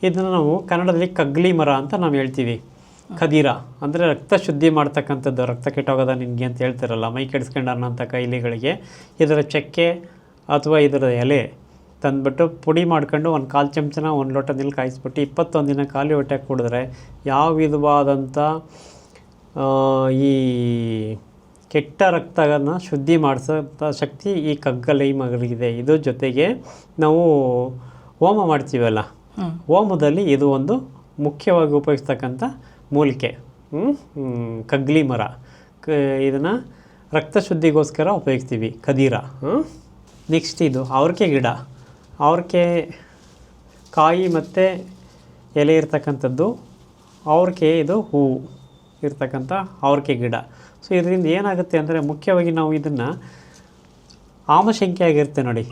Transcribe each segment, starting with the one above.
ಇದನ್ನು ನಾವು ಕನ್ನಡದಲ್ಲಿ ಕಗ್ಲಿ ಮರ ಅಂತ ನಾವು ಹೇಳ್ತೀವಿ. ಖದೀರ ಅಂದರೆ ರಕ್ತ ಶುದ್ಧಿ ಮಾಡ್ತಕ್ಕಂಥದ್ದು, ರಕ್ತ ಕೆಟ್ಟೋಗೋದ ನಿನಗೆ ಅಂತ ಹೇಳ್ತಾರಲ್ಲ, ಮೈ ಕೆಡಿಸ್ಕೊಂಡು ಅನ್ನೋಂಥ ಕಾಯಿಲೆಗಳಿಗೆ ಇದರ ಚಕ್ಕೆ ಅಥವಾ ಇದರ ಎಲೆ ತಂದುಬಿಟ್ಟು ಪುಡಿ ಮಾಡ್ಕೊಂಡು ಒಂದು 1/4 ಚಮಚನ 1 ಲೋಟ ನೀರು ಕಾಯಿಸ್ಬಿಟ್ಟು 21 ದಿನ ಖಾಲಿ ಹೊಟ್ಟೆಗೆ ಕುಡಿದ್ರೆ ಯಾವ ವಿಧವಾದಂಥ ಈ ಕೆಟ್ಟ ರಕ್ತನ ಶುದ್ಧಿ ಮಾಡಿಸೋಂಥ ಶಕ್ತಿ ಈ ಕಗ್ಗಲೈ ಮಗಲಿಗಿದೆ. ಇದು ಜೊತೆಗೆ ನಾವು ಹೋಮ ಮಾಡ್ತೀವಲ್ಲ, ಹೋಮದಲ್ಲಿ ಇದು ಒಂದು ಮುಖ್ಯವಾಗಿ ಉಪಯೋಗಿಸ್ತಕ್ಕಂಥ ಮೂಲಿಕೆ. ಕಗ್ಲಿ ಮರ ಇದನ್ನು ರಕ್ತ ಶುದ್ಧಿಗೋಸ್ಕರ ಉಪಯೋಗಿಸ್ತೀವಿ, ಖದೀರ. ನೆಕ್ಸ್ಟ್ ಇದು ಅವ್ರಿಕೆ ಗಿಡ. ಅವ್ರಿಕೆ ಕಾಯಿ ಮತ್ತು ಎಲೆ ಇರ್ತಕ್ಕಂಥದ್ದು, ಅವ್ರಿಕೆ ಇದು ಹೂವು ಇರ್ತಕ್ಕಂಥ ಅವ್ರಿಕೆ ಗಿಡ. ಸೊ ಇದರಿಂದ ಏನಾಗುತ್ತೆ ಅಂದರೆ ಮುಖ್ಯವಾಗಿ ನಾವು ಇದನ್ನು ಆಮಶಂಕೆ ಆಗಿರುತ್ತೆ ನೋಡಿ,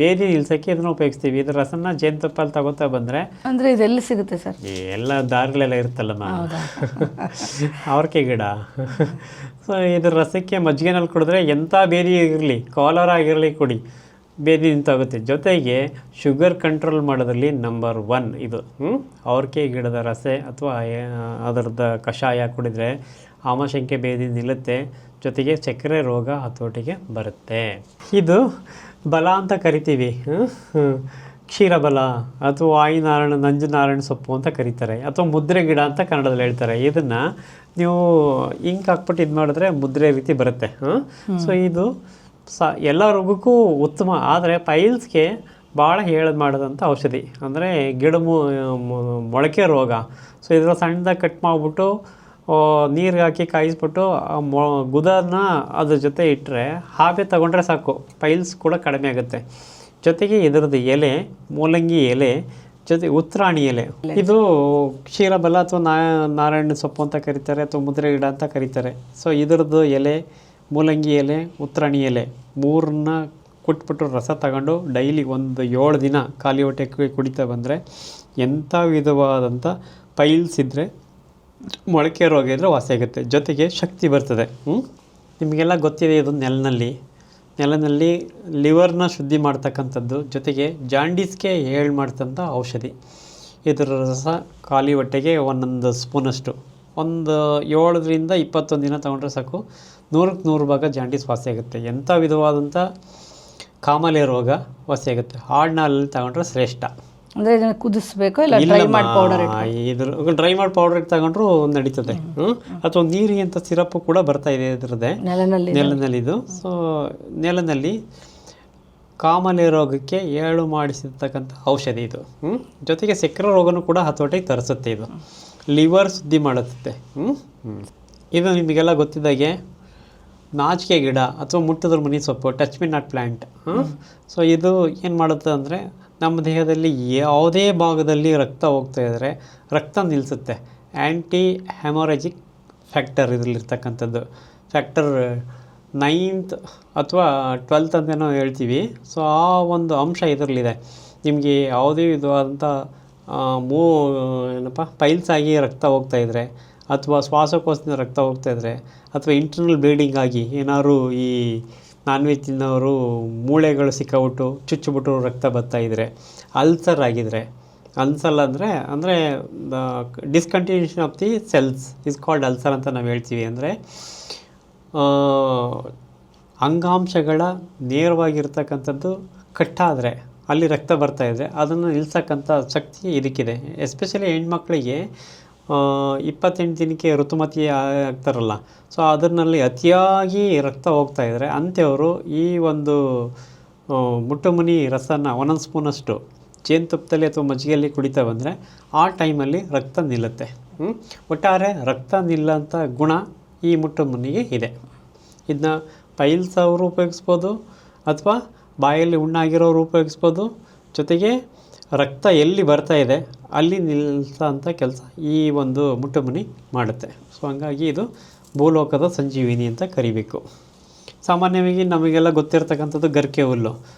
ಬೇದಿ ನಿಲ್ಸೋಕ್ಕೆ ಇದನ್ನು ಉಪಯೋಗಿಸ್ತೀವಿ. ಇದರ ರಸನ ಜೇನುತುಪ್ಪಲ್ಲಿ ತಗೋತಾ ಬಂದರೆ ಅಂದರೆ ಇದೆಲ್ಲ ಸಿಗುತ್ತೆ ಸರ್, ಎಲ್ಲ ದಾರಿಗಳೆಲ್ಲ ಇರುತ್ತಲ್ಲ ಅವ್ರಿಕೆ ಗಿಡ. ಸೊ ಇದರ ರಸಕ್ಕೆ ಮಜ್ಜಿಗೆನಲ್ಲಿ ಕುಡಿದ್ರೆ ಎಂಥ ಬೇದಿ ಇರಲಿ, ಕಾಲರ ಆಗಿರಲಿ ಕುಡಿ, ಬೇದಿ ನಿಂತಾಗುತ್ತೆ. ಜೊತೆಗೆ ಶುಗರ್ ಕಂಟ್ರೋಲ್ ಮಾಡೋದ್ರಲ್ಲಿ ನಂಬರ್ 1 ಇದು. ಅವ್ರಿಕೆ ಗಿಡದ ರಸೆ ಅಥವಾ ಅದರದ ಕಷಾಯ ಕುಡಿದ್ರೆ ಆಮಶಂಕೆ ಬೇದಿ ನಿಲ್ಲುತ್ತೆ, ಜೊತೆಗೆ ಸಕ್ಕರೆ ರೋಗ ಹತೋಟಿಗೆ ಬರುತ್ತೆ. ಇದು ಬಲ ಅಂತ ಕರಿತೀವಿ, ಕ್ಷೀರಬಲ ಅಥವಾ ವಾಯುನಾರಾಯಣ ನಂಜುನಾರಾಯಣ ಸೊಪ್ಪು ಅಂತ ಕರೀತಾರೆ, ಅಥವಾ ಮುದ್ರೆ ಗಿಡ ಅಂತ ಕನ್ನಡದಲ್ಲಿ ಹೇಳ್ತಾರೆ. ಇದನ್ನು ನೀವು ಇಂಕ್ ಹಾಕ್ಬಿಟ್ಟು ಇದು ಮಾಡಿದ್ರೆ ಮುದ್ರೆ ರೀತಿ ಬರುತ್ತೆ. ಸೊ ಇದು ಎಲ್ಲ ರೋಗಕ್ಕೂ ಉತ್ತಮ. ಆದರೆ ಪೈಲ್ಸ್ಗೆ ಭಾಳ ಮಾಡಿದಂಥ ಔಷಧಿ ಅಂದರೆ ಮೊಳಕೆ ರೋಗ. ಸೊ ಇದರ ಸಣ್ಣದಾಗಿ ಕಟ್ ಮಾಡಿಬಿಟ್ಟು ನೀರಿಗೆ ಹಾಕಿ ಕಾಯಿಸ್ಬಿಟ್ಟು ಗುದನ ಅದ್ರ ಜೊತೆ ಇಟ್ಟರೆ ಹಾಬೆ ತಗೊಂಡ್ರೆ ಸಾಕು, ಪೈಲ್ಸ್ ಕೂಡ ಕಡಿಮೆ ಆಗುತ್ತೆ. ಜೊತೆಗೆ ಇದರದ್ದು ಎಲೆ, ಮೂಲಂಗಿ ಎಲೆ, ಜೊತೆ ಉತ್ತರಾಣಿ ಎಲೆ, ಇದು ಕ್ಷೀರಬಲ ಅಥವಾ ನಾರಾಯಣ ಸೊಪ್ಪು ಅಂತ ಕರೀತಾರೆ, ಅಥವಾ ಮುದ್ರೆ ಗಿಡ ಅಂತ ಕರೀತಾರೆ. ಸೊ ಇದರದ್ದು ಎಲೆ, ಮೂಲಂಗಿ ಎಲೆ, ಉತ್ತರಾಣಿ ಎಲೆ ಮೂರನ್ನ ಕುಟ್ಬಿಟ್ಟು ರಸ ತಗೊಂಡು ಡೈಲಿ ಒಂದು 7 ದಿನ ಖಾಲಿ ಹೊಟ್ಟೆಗೆ ಕುಡಿತಾ ಬಂದರೆ ಎಂಥ ವಿಧವಾದಂಥ ಪೈಲ್ಸ್ ಇದ್ದರೆ, ಮೊಳಕೆ ರೋಗ ಇದ್ದರೆ ವಾಸಿಯಾಗುತ್ತೆ, ಜೊತೆಗೆ ಶಕ್ತಿ ಬರ್ತದೆ. ನಿಮಗೆಲ್ಲ ಗೊತ್ತಿದೆ, ಇದು ನೆಲನಲ್ಲಿ ಲಿವರ್ನ ಶುದ್ಧಿ ಮಾಡ್ತಕ್ಕಂಥದ್ದು, ಜೊತೆಗೆ ಜಾಂಡೀಸ್ಗೆ ಮಾಡ್ತಂಥ ಔಷಧಿ. ಇದರ ರಸ ಖಾಲಿ ಹೊಟ್ಟೆಗೆ 1 ಸ್ಪೂನಷ್ಟು ಒಂದು 7ರಿಂದ 21 ದಿನ ತೊಗೊಂಡ್ರೆ ಸಾಕು, 100ಕ್ಕೆ 100 ಭಾಗ ಜಾಂಡೀಸ್ ವಾಸಿಯಾಗುತ್ತೆ. ಎಂಥ ವಿಧವಾದಂಥ ಕಾಮಾಲೆ ರೋಗ ವಾಸಿಯಾಗುತ್ತೆ. ಹಾಡಿನಲ್ಲಿ ತಗೊಂಡ್ರೆ ಶ್ರೇಷ್ಠ. ಅಂದರೆ ಇದನ್ನು ಕುದಿಸ್ಬೇಕು, ಇಲ್ಲ ಡ್ರೈ ಮಾಡಿ ಪೌಡರ್ ಡ್ರೈ ಮಾಡಿ ಪೌಡರ್ ತಗೊಂಡ್ರು ನಡೀತದೆ. ಅಥವಾ ನೀರಿಗೆ ಅಂತ ಸಿರಪ್ಪು ಕೂಡ ಬರ್ತಾ ಇದೆ ಇದರದ್ದೇ, ನೆಲನಲ್ಲಿದು. ಸೊ ನೆಲನಲ್ಲಿ ಕಾಮಾಲೆ ರೋಗಕ್ಕೆ ಮಾಡಿಸಿರ್ತಕ್ಕಂಥ ಔಷಧಿ ಇದು. ಜೊತೆಗೆ ಸಕ್ಕರೆ ರೋಗನೂ ಕೂಡ ಹತೋಟಿಗೆ ತರಿಸುತ್ತೆ. ಇದು ಲಿವರ್ ಶುದ್ಧಿ ಮಾಡುತ್ತೆ. ಇದು ನಿಮಗೆಲ್ಲ ಗೊತ್ತಿದ್ದಾಗೆ ನಾಚಿಕೆ ಗಿಡ ಅಥವಾ ಮುಟ್ಟಿದ್ರ ಮನಿ ಸೊಪ್ಪು, touch me not plant. So ಇದು ಏನು ಮಾಡುತ್ತೆ ಅಂದರೆ ನಮ್ಮ ದೇಹದಲ್ಲಿ ಯಾವುದೇ ಭಾಗದಲ್ಲಿ ರಕ್ತ ಹೋಗ್ತಾ ಇದ್ದರೆ ರಕ್ತ ನಿಲ್ಲಿಸುತ್ತೆ. ಆ್ಯಂಟಿ ಹೆಮೊರಾಜಿಕ್ ಫ್ಯಾಕ್ಟರ್ ಇದರಲ್ಲಿರ್ತಕ್ಕಂಥದ್ದು, ಫ್ಯಾಕ್ಟರ್ 9th ಅಥವಾ 12th ಅಂತೇನೋ ಹೇಳ್ತೀವಿ. ಸೊ ಆ ಒಂದು ಅಂಶ ಇದರಲ್ಲಿದೆ. ನಿಮಗೆ ಯಾವುದೇ ವಿಧವಾದಂಥ ಪೈಲ್ಸ್ ಆಗಿ ರಕ್ತ ಹೋಗ್ತಾಯಿದ್ರೆ, ಅಥವಾ ಶ್ವಾಸಕೋಶದಿಂದ ರಕ್ತ ಹೋಗ್ತಾಯಿದ್ರೆ, ಅಥವಾ ಇಂಟರ್ನಲ್ ಬ್ಲೀಡಿಂಗ್ ಆಗಿ ಏನಾದ್ರು ಈ ನಾನ್ ವೆಜ್ ತಿನ್ನೋರು ಮೂಳೆಗಳು ಸಿಕ್ಕಾಬಿಟ್ಟು ಚುಚ್ಚಿಬಿಟ್ಟು ರಕ್ತ ಬರ್ತಾಯಿದ್ರೆ, ಅಲ್ಸರ್ ಆಗಿದ್ರೆ, ಅಲ್ಸರ್ ಅಂದರೆ discontinuation of the cells is called ulcer ಅಂತ ನಾವು ಹೇಳ್ತೀವಿ. ಅಂದರೆ ಅಂಗಾಂಶಗಳ ನೇರವಾಗಿರ್ತಕ್ಕಂಥದ್ದು ಕಟ್ಟಾದರೆ, ಅಲ್ಲಿ ರಕ್ತ ಬರ್ತಾಯಿದ್ರೆ ಅದನ್ನು ನಿಲ್ಸಕ್ಕಂಥ ಶಕ್ತಿ ಇದಕ್ಕಿದೆ. ಎಸ್ಪೆಷಲಿ ಹೆಣ್ಮಕ್ಳಿಗೆ 28 ದಿನಕ್ಕೆ ಋತುಮತಿ ಆಗ್ತಾರಲ್ಲ, ಸೊ ಅದರಲ್ಲಿ ಅತಿಯಾಗಿ ರಕ್ತ ಹೋಗ್ತಾಯಿದ್ರೆ ಅಂಥವರು ಈ ಒಂದು ಮುಟ್ಟುಮುನಿ ರಸನ 1 ಸ್ಪೂನಷ್ಟು ಜೇನುತುಪ್ಪದಲ್ಲಿ ಅಥವಾ ಮಜ್ಜಿಗೆಯಲ್ಲಿ ಕುಡಿತಾ ಬಂದರೆ ಆ ಟೈಮಲ್ಲಿ ರಕ್ತ ನಿಲ್ಲುತ್ತೆ. ಒಟ್ಟಾರೆ ರಕ್ತ ನಿಲ್ಲಂಥ ಗುಣ ಈ ಮುಟ್ಟುಮುನಿಗೆ ಇದೆ. ಇದನ್ನ ಪೈಲ್ಸ್ ಅವರು ಉಪಯೋಗಿಸ್ಬೋದು, ಅಥವಾ ಬಾಯಲ್ಲಿ ಹುಣ್ಣಾಗಿರೋರು ಉಪಯೋಗಿಸ್ಬೋದು. ಜೊತೆಗೆ ರಕ್ತ ಎಲ್ಲಿ ಬರ್ತಾ ಇದೆ ಅಲ್ಲಿ ನಿಲ್ಲಿಸೋಂಥ ಕೆಲಸ ಈ ಒಂದು ಮುಟ್ಟುಮುನಿ ಮಾಡುತ್ತೆ. ಸೊ ಹಂಗಾಗಿ ಇದು ಭೂಲೋಕದ ಸಂಜೀವಿನಿ ಅಂತ ಕರಿಬೇಕು. ಸಾಮಾನ್ಯವಾಗಿ ನಮಗೆಲ್ಲ ಗೊತ್ತಿರ್ತಕ್ಕಂಥದ್ದು ಗರಿಕೆ ಹುಲ್ಲು.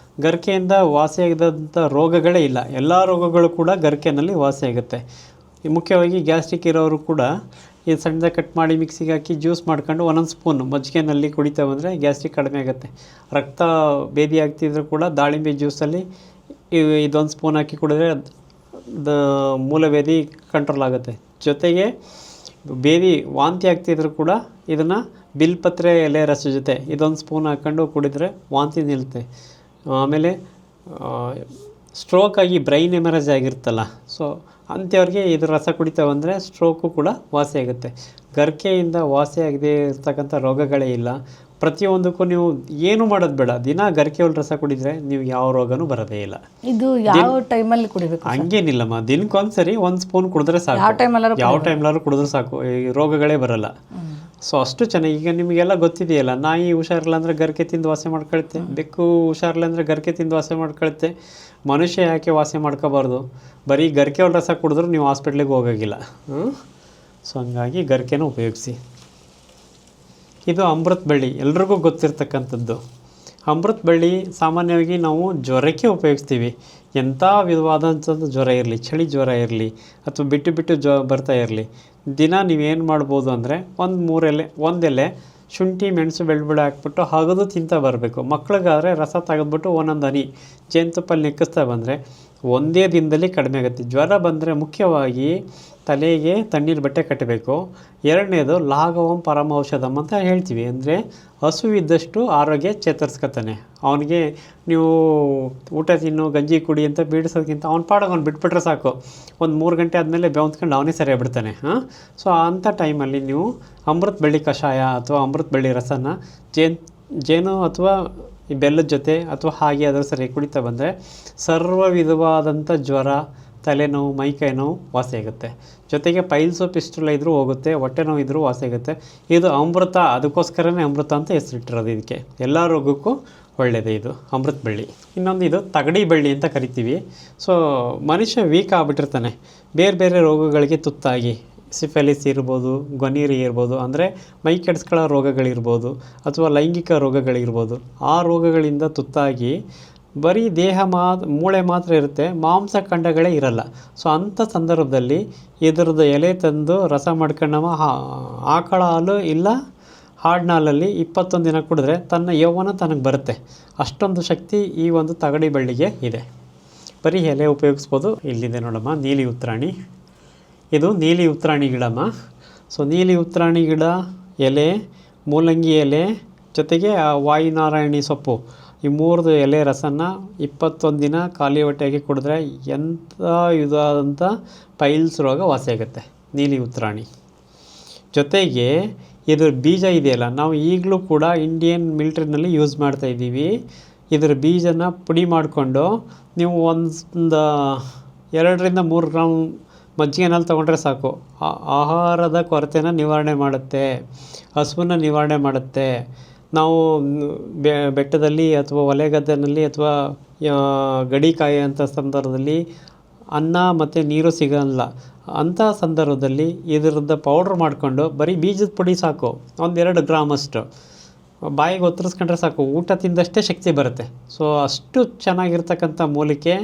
ಗರಿಕೆಯಿಂದ ವಾಸಿಯಾಗದಂಥ ರೋಗಗಳೇ ಇಲ್ಲ. ಎಲ್ಲ ರೋಗಗಳು ಕೂಡ ಗರಿಕೆನಲ್ಲಿ ವಾಸಿಯಾಗುತ್ತೆ. ಮುಖ್ಯವಾಗಿ ಗ್ಯಾಸ್ಟ್ರಿಕ್ ಇರೋರು ಕೂಡ ಈ ಸಣ್ಣದಾಗಿ ಕಟ್ ಮಾಡಿ ಮಿಕ್ಸಿಗೆ ಹಾಕಿ ಜ್ಯೂಸ್ ಮಾಡ್ಕೊಂಡು 1 ಸ್ಪೂನ್ ಮಜ್ಜಿಗೆನಲ್ಲಿ ಕುಡಿತಾ ಬಂದರೆ ಗ್ಯಾಸ್ಟ್ರಿಕ್ ಕಡಿಮೆ ಆಗುತ್ತೆ. ರಕ್ತ ಬೇದಿ ಆಗ್ತಿದ್ರು ಕೂಡ ದಾಳಿಂಬೆ ಜ್ಯೂಸಲ್ಲಿ ಇದೊಂದು ಸ್ಪೂನ್ ಹಾಕಿ ಕುಡಿದ್ರೆ ಮೂಲವೇದಿ ಕಂಟ್ರೋಲ್ ಆಗುತ್ತೆ. ಜೊತೆಗೆ ಬೇದಿ ವಾಂತಿ ಆಗ್ತಿದ್ರು ಕೂಡ ಇದನ್ನು ಬಿಲ್ಪತ್ರೆ ಎಲೆ ರಸ ಜೊತೆ ಇದೊಂದು ಸ್ಪೂನ್ ಹಾಕ್ಕೊಂಡು ಕುಡಿದ್ರೆ ವಾಂತಿ ನಿಲ್ಲುತ್ತೆ. ಆಮೇಲೆ ಸ್ಟ್ರೋಕ್ ಆಗಿ ಬ್ರೈನ್ ಎಮರೇಜ್ ಆಗಿರುತ್ತಲ್ಲ, ಸೊ ಅಂಥವ್ರಿಗೆ ಇದು ರಸ ಕುಡಿತಾ ಬಂದರೆ ಸ್ಟ್ರೋಕು ಕೂಡ ವಾಸಿ ಆಗುತ್ತೆ. ಗರ್ಕೆಯಿಂದ ವಾಸಿ ಆಗದೆ ಇರ್ತಕ್ಕಂಥ ರೋಗಗಳೇ ಇಲ್ಲ. ಪ್ರತಿಯೊಂದಕ್ಕೂ ನೀವು ಏನು ಮಾಡೋದು ಬೇಡ, ದಿನ ಗರ್ಕೆ ಹುಲ್ ರಸ ಕುಡಿದ್ರೆ ನೀವು ಯಾವ ರೋಗನೂ ಬರೋದೇ ಇಲ್ಲ. ಇದು ಯಾವ ಟೈಮಲ್ಲಿ ಕುಡಿಬೇಕು? ಹಂಗೇನಿಲ್ಲಮ್ಮ, ದಿನಕ್ಕೊಂದ್ಸರಿ 1 ಸ್ಪೂನ್ ಕುಡಿದ್ರೆ ಸಾಕು. ಯಾವ ಟೈಮ್ಲಾದ್ರು ಕುಡಿದ್ರೆ ಸಾಕು, ಈ ರೋಗಗಳೇ ಬರಲ್ಲ. ಸೊ ಅಷ್ಟು ಚೆನ್ನಾಗಿ. ಈಗ ನಿಮಗೆಲ್ಲ ಗೊತ್ತಿದೆಯಲ್ಲ, ನಾಯಿ ಹುಷಾರಿಲ್ಲ ಅಂದರೆ ಗರ್ಕೆ ತಿಂದು ವಾಸಿ ಮಾಡ್ಕೊಳುತ್ತೆ, ಬೆಕ್ಕು ಹುಷಾರಿಲ್ಲ ಅಂದರೆ ಗರ್ಕೆ ತಿಂದು ವಾಸಿ ಮಾಡ್ಕೊಳುತ್ತೆ. ಮನುಷ್ಯ ಯಾಕೆ ವಾಸಿ ಮಾಡ್ಕೋಬಾರ್ದು? ಬರೀ ಗರ್ಕೆ ಹುಲ್ ರಸ ಕುಡಿದ್ರೂ ನೀವು ಹಾಸ್ಪಿಟ್ಲಿಗೆ ಹೋಗೋಗಿಲ್ಲ. ಸೊ ಹಂಗಾಗಿ ಗರ್ಕೆನೂ ಉಪಯೋಗಿಸಿ. ಇದು ಅಮೃತ ಬಳ್ಳಿ, ಎಲ್ರಿಗೂ ಗೊತ್ತಿರ್ತಕ್ಕಂಥದ್ದು. ಅಮೃತ ಬಳ್ಳಿ ಸಾಮಾನ್ಯವಾಗಿ ನಾವು ಜ್ವರಕ್ಕೆ ಉಪಯೋಗಿಸ್ತೀವಿ. ಎಂಥ ವಿಧವಾದಂಥದ್ದು ಜ್ವರ ಇರಲಿ, ಚಳಿ ಜ್ವರ ಇರಲಿ ಅಥವಾ ಬಿಟ್ಟು ಬರ್ತಾ ಇರಲಿ, ದಿನ ನೀವೇನು ಮಾಡ್ಬೋದು ಅಂದರೆ ಒಂದೆಲೆ ಶುಂಠಿ, ಮೆಣಸು, ಬೆಳ್ಳುಳ್ಳಿ ಹಾಕ್ಬಿಟ್ಟು ಹಗದು ತಿಂತಾ ಬರಬೇಕು. ಮಕ್ಳಿಗಾದರೆ ರಸ ತೆಗೆದ್ಬಿಟ್ಟು ಒಂದೊಂದು ಹನಿ ಜೇನುತುಪ್ಪಲ್ಲಿ ನೆಕ್ಕಿಸ್ತಾ ಬಂದರೆ ಒಂದೇ ದಿನದಲ್ಲಿ ಕಡಿಮೆ ಆಗುತ್ತೆ. ಜ್ವರ ಬಂದರೆ ಮುಖ್ಯವಾಗಿ ತಲೆಗೆ ತಣ್ಣೀರು ಬಟ್ಟೆ ಕಟ್ಟಬೇಕು. ಎರಡನೇದು ಲಾಘವಂ ಪರಮೌಷಧಂ ಅಂತ ಹೇಳ್ತೀವಿ, ಅಂದರೆ ಹಸುವಿದ್ದಷ್ಟು ಆರೋಗ್ಯ ಚೇತರಿಸ್ಕೊತಾನೆ. ಅವನಿಗೆ ನೀವು ಊಟ ತಿನ್ನು, ಗಂಜಿ ಕುಡಿ ಅಂತ ಬೀಡಿಸೋದಕ್ಕಿಂತ ಅವ್ನ ಪಾಡೋದು ಅವ್ನು ಬಿಟ್ಬಿಟ್ರೆ ಸಾಕು, ಒಂದು 3 ಗಂಟೆ ಆದಮೇಲೆ ಬೆವಂತ್ಕೊಂಡು ಅವನೇ ಸರಿಯಾಗ್ಬಿಡ್ತಾನೆ. ಸೊ ಅಂಥ ಟೈಮಲ್ಲಿ ನೀವು ಅಮೃತ ಬಳ್ಳಿ ಕಷಾಯ ಅಥವಾ ಅಮೃತ ಬಳ್ಳಿ ರಸನ ಜೇನು ಅಥವಾ ಈ ಬೆಲ್ಲದ ಜೊತೆ ಅಥವಾ ಹಾಗೆ ಅದರ ಸರಿ ಕುಡಿತಾ ಬಂದರೆ ಸರ್ವ ವಿಧವಾದಂಥ ಜ್ವರ, ತಲೆನೋವು, ಮೈಕೈ ನೋವು ವಾಸಿ ಆಗುತ್ತೆ. ಜೊತೆಗೆ ಪೈಲ್ಸು ಪಿಸ್ಟುಲ ಇದ್ರೂ ಹೋಗುತ್ತೆ, ಹೊಟ್ಟೆ ನೋವು ಇದ್ರೂ ವಾಸಿ ಆಗುತ್ತೆ. ಇದು ಅಮೃತ, ಅದಕ್ಕೋಸ್ಕರನೇ ಅಮೃತ ಅಂತ ಹೆಸರಿಟ್ಟಿರೋದು ಇದಕ್ಕೆ. ಎಲ್ಲ ರೋಗಕ್ಕೂ ಒಳ್ಳೆಯದೇ ಇದು ಅಮೃತ ಬಳ್ಳಿ. ಇನ್ನೊಂದು ಇದು ತಗಡಿ ಬಳ್ಳಿ ಅಂತ ಕರಿತೀವಿ. ಸೊ ಮನುಷ್ಯ ವೀಕ್ ಆಗಿಬಿಟ್ಟಿರ್ತಾನೆ, ಬೇರೆ ರೋಗಗಳಿಗೆ ತುತ್ತಾಗಿ, ಸಿಫೆಲಿಸ್ ಇರ್ಬೋದು, ಗೊನೀರಿ ಇರ್ಬೋದು, ಅಂದರೆ ಮೈ ಕೆಡಿಸ್ಕೊಳ್ಳೋ ರೋಗಗಳಿರ್ಬೋದು ಅಥವಾ ಲೈಂಗಿಕ ರೋಗಗಳಿರ್ಬೋದು. ಆ ರೋಗಗಳಿಂದ ತುತ್ತಾಗಿ ಬರೀ ಮೂಳೆ ಮಾತ್ರ ಇರುತ್ತೆ, ಮಾಂಸಖಂಡಗಳೇ ಇರಲ್ಲ. ಸೊ ಅಂಥ ಸಂದರ್ಭದಲ್ಲಿ ಇದರದ್ದು ಎಲೆ ತಂದು ರಸ ಮಾಡ್ಕೊಂಡವ ಆಕಳ ಹಾಲು ಇಲ್ಲ ಹಾಡಿನ ಹಾಲಲ್ಲಿ 21 ದಿನ ಕುಡಿದ್ರೆ ತನ್ನ ಯೌವನ ತನಗೆ ಬರುತ್ತೆ. ಅಷ್ಟೊಂದು ಶಕ್ತಿ ಈ ಒಂದು ತಗಡಿ ಬಳ್ಳಿಗೆ ಇದೆ. ಬರೀ ಎಲೆ ಉಪಯೋಗಿಸ್ಬೋದು. ಇಲ್ಲಿದೆ ನೋಡಮ್ಮ, ನೀಲಿ ಉತ್ತರಾಣಿ. ಇದು ನೀಲಿ ಉತ್ತರಾಣಿ ಗಿಡಮ್ಮ. ಸೊ ನೀಲಿ ಉತ್ತರಾಣಿ ಗಿಡ ಎಲೆ, ಮೂಲಂಗಿ ಎಲೆ ಜೊತೆಗೆ ವಾಯುನಾರಾಯಣಿ ಸೊಪ್ಪು, ಈ 3 ಎಲೆ ರಸನ 21 ದಿನ ಖಾಲಿ ಹೊಟ್ಟೆಗೆ ಕುಡಿದ್ರೆ ಎಂಥ ಇದಾದಂಥ ಪೈಲ್ಸ್ ರೋಗ ವಾಸಿಯಾಗುತ್ತೆ. ನೀಲಿ ಉತ್ತರಾಣಿ ಜೊತೆಗೆ ಇದ್ರ ಬೀಜ ಇದೆಯಲ್ಲ, ನಾವು ಈಗಲೂ ಕೂಡ ಇಂಡಿಯನ್ ಮಿಲ್ಟ್ರಿನಲ್ಲಿ ಯೂಸ್ ಮಾಡ್ತಾಯಿದ್ದೀವಿ. ಇದರ ಬೀಜನ ಪುಡಿ ಮಾಡಿಕೊಂಡು ನೀವು ಒಂದು 2 ರಿಂದ 3 ಗ್ರಾಮ್ ಮಜ್ಜಿಗೆನಲ್ಲಿ ತೊಗೊಂಡ್ರೆ ಸಾಕು. ಆಹಾರದ ಕೊರತೆನ ನಿವಾರಣೆ ಮಾಡುತ್ತೆ, ಹಸುವನ್ನು ನಿವಾರಣೆ ಮಾಡುತ್ತೆ. ನಾವು ಬೆಟ್ಟದಲ್ಲಿ ಅಥವಾ ಹೊಲೆಗದ್ದೆನಲ್ಲಿ ಅಥವಾ ಗಡಿ ಕಾಯುವಂಥ ಸಂದರ್ಭದಲ್ಲಿ ಅನ್ನ ಮತ್ತು ನೀರು ಸಿಗಲ್ಲ. ಅಂಥ ಸಂದರ್ಭದಲ್ಲಿ ಇದರದ್ದು ಪೌಡ್ರ್ ಮಾಡಿಕೊಂಡು ಬರೀ ಬೀಜದ ಪುಡಿ ಸಾಕು, 1-2 ಗ್ರಾಮಷ್ಟು ಬಾಯಿಗೆ ಒತ್ತರಿಸ್ಕೊಂಡ್ರೆ ಸಾಕು, ಊಟ ತಿಂದಷ್ಟೇ ಶಕ್ತಿ ಬರುತ್ತೆ. ಸೊ ಅಷ್ಟು ಚೆನ್ನಾಗಿರ್ತಕ್ಕಂಥ ಮೂಲಿಕೆ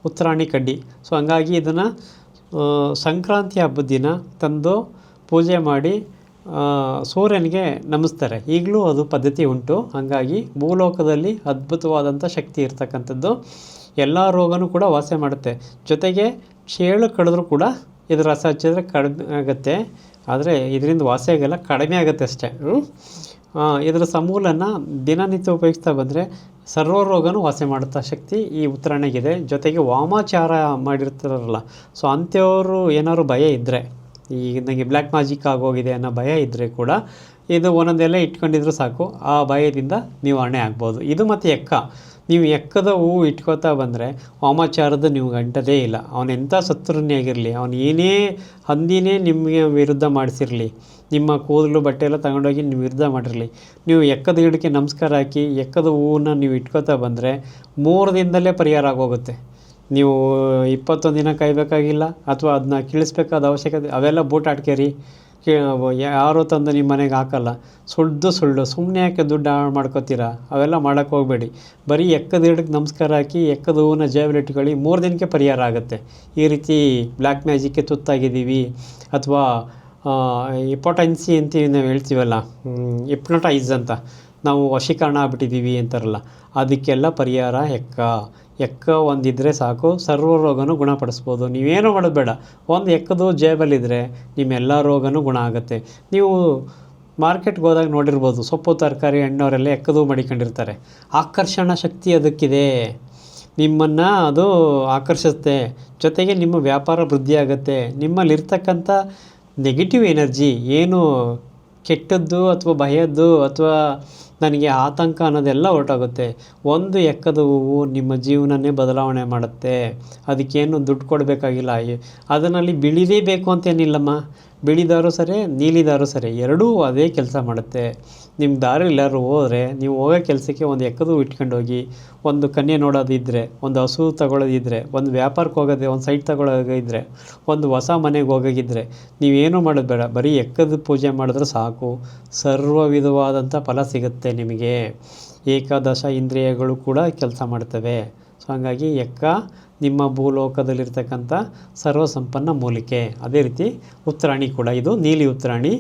ಉತ್ತರಾಣಿ ಕಡ್ಡಿ. ಸೊ ಹಂಗಾಗಿ ಇದನ್ನು ಸಂಕ್ರಾಂತಿ ಹಬ್ಬದ ದಿನ ತಂದು ಪೂಜೆ ಮಾಡಿ ಸೂರ್ಯನಿಗೆ ನಮಿಸ್ತಾರೆ. ಈಗಲೂ ಅದು ಪದ್ಧತಿ ಉಂಟು. ಹಾಗಾಗಿ ಭೂಲೋಕದಲ್ಲಿ ಅದ್ಭುತವಾದಂಥ ಶಕ್ತಿ ಇರ್ತಕ್ಕಂಥದ್ದು. ಎಲ್ಲ ರೋಗನೂ ಕೂಡ ವಾಸಿ ಮಾಡುತ್ತೆ. ಜೊತೆಗೆ ಚೇಳು ಕಡಿದ್ರೂ ಕೂಡ ಇದರ ರಸ ಹಚ್ಚಿದ್ರೆ ಕಡಿಮೆ ಆಗುತ್ತೆ, ಆದರೆ ಇದರಿಂದ ವಾಸಿ ಆಗಲ್ಲ, ಕಡಿಮೆ ಆಗುತ್ತೆ ಅಷ್ಟೇ. ಇದರ ಸಮೂಲನ ದಿನನಿತ್ಯ ಉಪಯೋಗಿಸ್ತಾ ಬಂದರೆ ಸರ್ವ ರೋಗನೂ ವಾಸಿ ಮಾಡುತ್ತಾ ಶಕ್ತಿ ಈ ಉತ್ತರಾಣಿಗಿದೆ. ಜೊತೆಗೆ ವಾಮಾಚಾರ ಮಾಡಿರ್ತಾರಲ್ಲ, ಸೊ ಅಂಥವ್ರು ಏನಾದ್ರು ಭಯ ಇದ್ದರೆ, ಈಗ ನನಗೆ ಬ್ಲ್ಯಾಕ್ ಮ್ಯಾಜಿಕ್ ಆಗೋಗಿದೆ ಅನ್ನೋ ಭಯ ಇದ್ದರೆ ಕೂಡ ಇದು ಒಂದೊಂದೆಲ್ಲ ಇಟ್ಕೊಂಡಿದ್ರು ಸಾಕು, ಆ ಭಯದಿಂದ ನಿವಾರಣೆ ಆಗ್ಬೋದು. ಇದು ಮತ್ತು ಎಕ್ಕ, ನೀವು ಎಕ್ಕದ ಹೂವು ಇಟ್ಕೋತಾ ಬಂದರೆ ವಾಮಾಚಾರದ ನೀವು ಗಂಟದೇ ಇಲ್ಲ. ಅವನೆಂಥ ಶತ್ರುನೇ ಆಗಿರಲಿ, ಅವನು ಏನೇ ಹಂದಿನೇ ನಿಮಗೆ ವಿರುದ್ಧ ಮಾಡಿಸಿರಲಿ, ನಿಮ್ಮ ಕೂದಲು ಬಟ್ಟೆ ಎಲ್ಲ ತಗೊಂಡೋಗಿ ನೀವು ವಿರುದ್ಧ ಮಾಡಿರಲಿ, ನೀವು ಎಕ್ಕದ ಗಿಡಕ್ಕೆ ನಮಸ್ಕಾರ ಹಾಕಿ ಎಕ್ಕದ ಹೂವನ್ನ ನೀವು ಇಟ್ಕೋತಾ ಬಂದರೆ 3 ದಿನದಲ್ಲೇ ಪರಿಹಾರ ಆಗೋಗುತ್ತೆ. ನೀವು 21 ದಿನ ಕಾಯಬೇಕಾಗಿಲ್ಲ, ಅಥವಾ ಅದನ್ನ ಕೀಳಿಸ್ಬೇಕಾದ ಅವಶ್ಯಕತೆ, ಅವೆಲ್ಲ ಬೂಟ್ ಆಡ್ಕೇರಿ ಯಾರೂ ತಂದು ನಿಮ್ಮ ಮನೆಗೆ ಹಾಕಲ್ಲ. ಸುಳ್ಳು ಸುಮ್ಮನೆ ಯಾಕೆ ದುಡ್ಡು ಹಾಳು ಮಾಡ್ಕೋತೀರಾ, ಅವೆಲ್ಲ ಮಾಡೋಕ್ಕೆ ಹೋಗಬೇಡಿ. ಬರೀ ಎಕ್ಕದ ಗಿಡಕ್ಕೆ ನಮಸ್ಕಾರ ಹಾಕಿ ಎಕ್ಕದ ಹೂವನ್ನ ಜೇಬಲ್ಲಿ ಇಟ್ಕೊಳ್ಳಿ, 3 ದಿನಕ್ಕೆ ಪರಿಹಾರ ಆಗುತ್ತೆ. ಈ ರೀತಿ ಬ್ಲ್ಯಾಕ್ ಮ್ಯಾಜಿಕ್ಗೆ ತುತ್ತಾಗಿದ್ದೀವಿ ಅಥವಾ ಹಿಪೋಟೆನ್ಸಿ ಅಂತೀವಿ ನಾವು ಹೇಳ್ತೀವಲ್ಲ, ಹಿಪ್ನೋಟೈಸ್ ಅಂತ, ನಾವು ವಶೀಕರಣ ಆಗ್ಬಿಟ್ಟಿದ್ದೀವಿ ಅಂತಾರಲ್ಲ, ಅದಕ್ಕೆಲ್ಲ ಪರಿಹಾರ ಎಕ್ಕ. ಎಕ್ಕ ಒಂದಿದ್ದರೆ ಸಾಕು, ಸರ್ವ ರೋಗನೂ ಗುಣಪಡಿಸ್ಬೋದು. ನೀವೇನು ಮಾಡೋದು ಬೇಡ, ಒಂದು ಎಕ್ಕದು ಜೇಬಲ್ಲಿದ್ದರೆ ನಿಮ್ಮೆಲ್ಲ ರೋಗನೂ ಗುಣ ಆಗುತ್ತೆ. ನೀವು ಮಾರ್ಕೆಟ್ಗೆ ಹೋದಾಗ ನೋಡಿರ್ಬೋದು, ಸೊಪ್ಪು ತರಕಾರಿ ಹಣ್ಣವರೆಲ್ಲ ಎಕ್ಕದು ಮಡಿಕೊಂಡಿರ್ತಾರೆ. ಆಕರ್ಷಣಾ ಶಕ್ತಿ ಅದಕ್ಕಿದೆ, ನಿಮ್ಮನ್ನು ಅದು ಆಕರ್ಷಿಸುತ್ತೆ. ಜೊತೆಗೆ ನಿಮ್ಮ ವ್ಯಾಪಾರ ವೃದ್ಧಿಯಾಗುತ್ತೆ. ನಿಮ್ಮಲ್ಲಿರ್ತಕ್ಕಂಥ ನೆಗೆಟಿವ್ ಎನರ್ಜಿ, ಏನು ಕೆಟ್ಟದ್ದು ಅಥವಾ ಭಯದ್ದು ಅಥವಾ ನನಗೆ ಆತಂಕ ಅನ್ನೋದೆಲ್ಲ ಹೊರಟೋಗುತ್ತೆ. ಒಂದು ಎಕ್ಕದ ಹೂವು ನಿಮ್ಮ ಜೀವನನೇ ಬದಲಾವಣೆ ಮಾಡುತ್ತೆ. ಅದಕ್ಕೇನು ದುಡ್ಡು ಕೊಡಬೇಕಾಗಿಲ್ಲ. ಅದರಲ್ಲಿ ಬಿಳಿದೇ ಬೇಕು ಅಂತೇನಿಲ್ಲಮ್ಮ, ಬಿಳಿದಾರು ಸರಿ, ನೀಲಿದಾರು ಸರಿ, ಎರಡೂ ಅದೇ ಕೆಲಸ ಮಾಡುತ್ತೆ. ನಿಮ್ಮ ದಾರಿ ಎಲ್ಲರೂ ಹೋದರೆ ನೀವು ಹೋಗೋ ಕೆಲಸಕ್ಕೆ ಒಂದು ಎಕ್ಕದು ಇಟ್ಕೊಂಡು ಹೋಗಿ, ಒಂದು ಕನ್ಯೆ ನೋಡೋದಿದ್ದರೆ, ಒಂದು ಹಸು ತಗೊಳ್ಳೋದಿದ್ದರೆ, ಒಂದು ವ್ಯಾಪಾರಕ್ಕೆ ಹೋಗೋದೇ, ಒಂದು ಸೈಟ್ ತಗೊಳ್ಳೋಗಿದ್ದರೆ, ಒಂದು ಹೊಸ ಮನೆಗೆ ಹೋಗೋಗಿದ್ದರೆ, ನೀವೇನೂ ಮಾಡೋದು ಬೇಡ, ಬರೀ ಎಕ್ಕದ ಪೂಜೆ ಮಾಡಿದ್ರೆ ಸಾಕು, ಸರ್ವ ವಿಧವಾದಂಥ ಫಲ ಸಿಗುತ್ತೆ ನಿಮಗೆ. ಏಕಾದಶ ಇಂದ್ರಿಯಗಳು ಕೂಡ ಕೆಲಸ ಮಾಡ್ತವೆ. ಸೊ ಹಾಗಾಗಿ ಎಕ್ಕ ನಿಮ್ಮ ಭೂಲೋಕದಲ್ಲಿರ್ತಕ್ಕಂಥ ಸರ್ವಸಂಪನ್ನ ಮೂಲಿಕೆ. ಅದೇ ರೀತಿ ಉತ್ತರಾಣಿ ಕೂಡ, ಇದು ನೀಲಿ ಉತ್ತರಾಣಿ,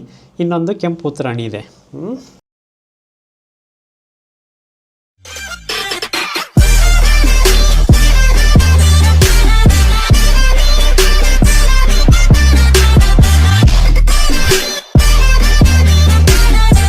ಇನ್ನೊಂದು ಕೆಂಪು ಉತ್ತರಾಣಿ ಇದೆ.